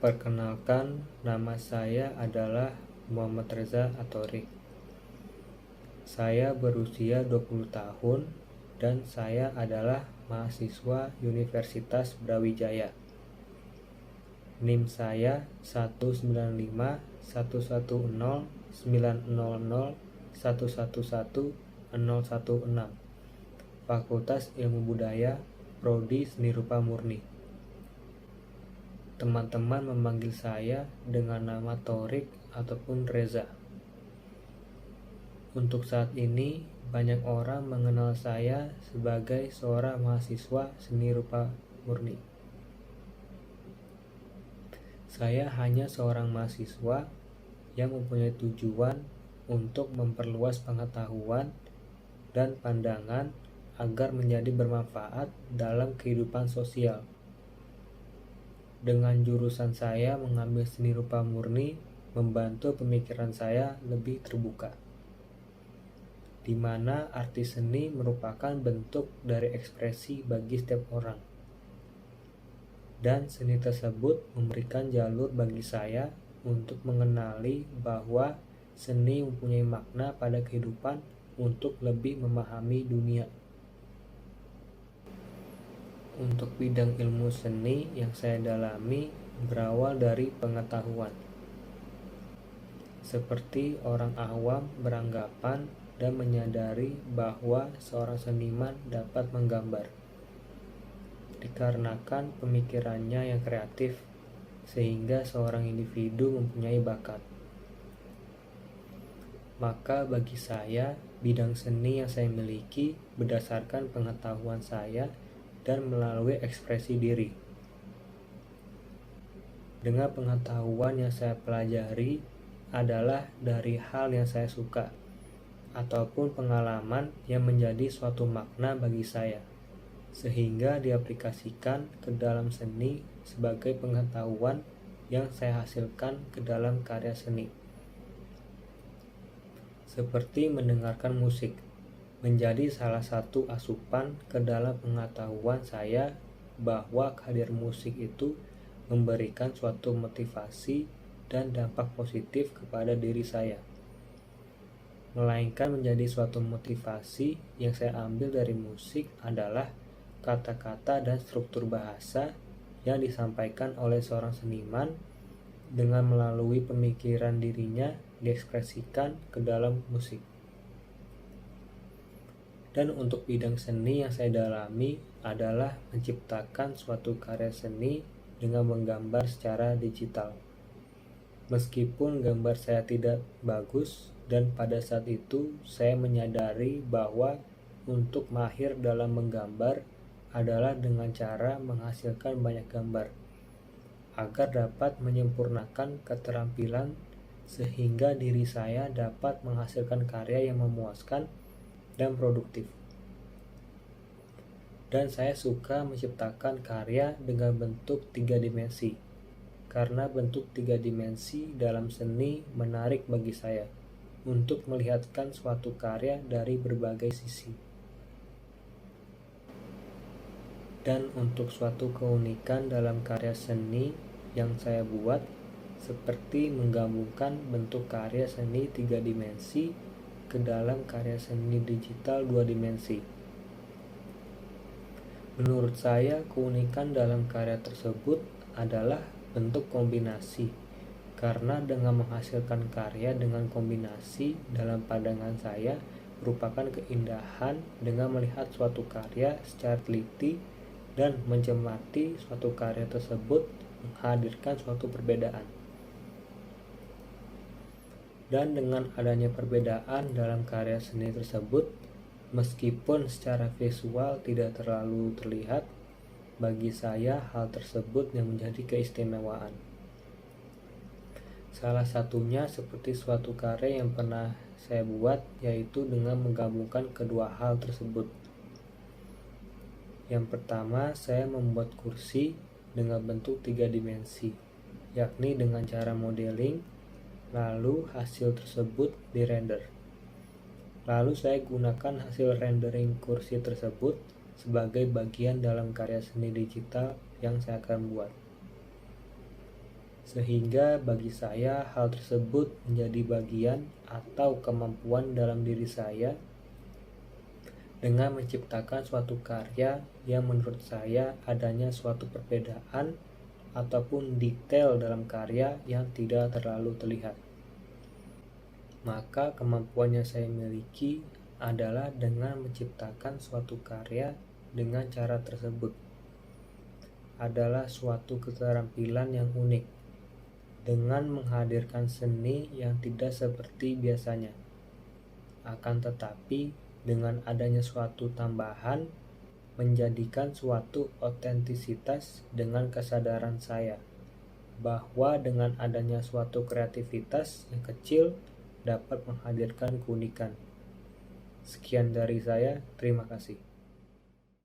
Perkenalkan, nama saya adalah Muhammad Reza Atorik. Saya berusia 20 tahun dan saya adalah mahasiswa Universitas Brawijaya. NIM saya 1951190911016, Fakultas Ilmu Budaya, Prodi Seni Rupa Murni. Teman-teman memanggil saya dengan nama Torik ataupun Reza. Untuk saat ini, banyak orang mengenal saya sebagai seorang mahasiswa seni rupa murni. Saya hanya seorang mahasiswa yang mempunyai tujuan untuk memperluas pengetahuan dan pandangan agar menjadi bermanfaat dalam kehidupan sosial. Dengan jurusan saya mengambil seni rupa murni, membantu pemikiran saya lebih terbuka, di mana arti seni merupakan bentuk dari ekspresi bagi setiap orang. Dan seni tersebut memberikan jalur bagi saya untuk mengenali bahwa seni mempunyai makna pada kehidupan untuk lebih memahami dunia. Untuk bidang ilmu seni yang saya dalami berawal dari pengetahuan. Seperti orang awam beranggapan dan menyadari bahwa seorang seniman dapat menggambar, dikarenakan pemikirannya yang kreatif, sehingga seorang individu mempunyai bakat. Maka bagi saya, bidang seni yang saya miliki berdasarkan pengetahuan saya dan melalui ekspresi diri. Dengan pengetahuan yang saya pelajari adalah dari hal yang saya suka, ataupun pengalaman yang menjadi suatu makna bagi saya, sehingga diaplikasikan ke dalam seni sebagai pengetahuan yang saya hasilkan ke dalam karya seni. Seperti mendengarkan musik, menjadi salah satu asupan ke dalam pengetahuan saya bahwa kehadiran musik itu memberikan suatu motivasi dan dampak positif kepada diri saya. Melainkan menjadi suatu motivasi yang saya ambil dari musik adalah kata-kata dan struktur bahasa yang disampaikan oleh seorang seniman dengan melalui pemikiran dirinya diekspresikan ke dalam musik. Dan untuk bidang seni yang saya dalami adalah menciptakan suatu karya seni dengan menggambar secara digital. Meskipun gambar saya tidak bagus, dan pada saat itu saya menyadari bahwa untuk mahir dalam menggambar adalah dengan cara menghasilkan banyak gambar, agar dapat menyempurnakan keterampilan sehingga diri saya dapat menghasilkan karya yang memuaskan dan produktif. Dan saya suka menciptakan karya dengan bentuk 3 dimensi, karena bentuk 3 dimensi dalam seni menarik bagi saya untuk melihatkan suatu karya dari berbagai sisi. Dan untuk suatu keunikan dalam karya seni yang saya buat, seperti menggabungkan bentuk karya seni 3 dimensi ke dalam karya seni digital 2 dimensi. Menurut saya, keunikan dalam karya tersebut adalah bentuk kombinasi, karena dengan menghasilkan karya dengan kombinasi dalam pandangan saya merupakan keindahan dengan melihat suatu karya secara teliti dan mencermati suatu karya tersebut menghadirkan suatu perbedaan. Dan dengan adanya perbedaan dalam karya seni tersebut, meskipun secara visual tidak terlalu terlihat, bagi saya hal tersebut yang menjadi keistimewaan. Salah satunya seperti suatu karya yang pernah saya buat, yaitu dengan menggabungkan kedua hal tersebut. Yang pertama, saya membuat kursi dengan bentuk 3 dimensi, yakni dengan cara modeling. Lalu hasil tersebut dirender. Lalu saya gunakan hasil rendering kursi tersebut sebagai bagian dalam karya seni digital yang saya akan buat. Sehingga bagi saya hal tersebut menjadi bagian atau kemampuan dalam diri saya dengan menciptakan suatu karya yang menurut saya adanya suatu perbedaan ataupun detail dalam karya yang tidak terlalu terlihat. Maka kemampuan yang saya miliki adalah dengan menciptakan suatu karya dengan cara tersebut adalah suatu keterampilan yang unik dengan menghadirkan seni yang tidak seperti biasanya. Akan tetapi dengan adanya suatu tambahan menjadikan suatu otentisitas dengan kesadaran saya bahwa dengan adanya suatu kreativitas yang kecil dapat menghadirkan keunikan. Sekian dari saya, terima kasih.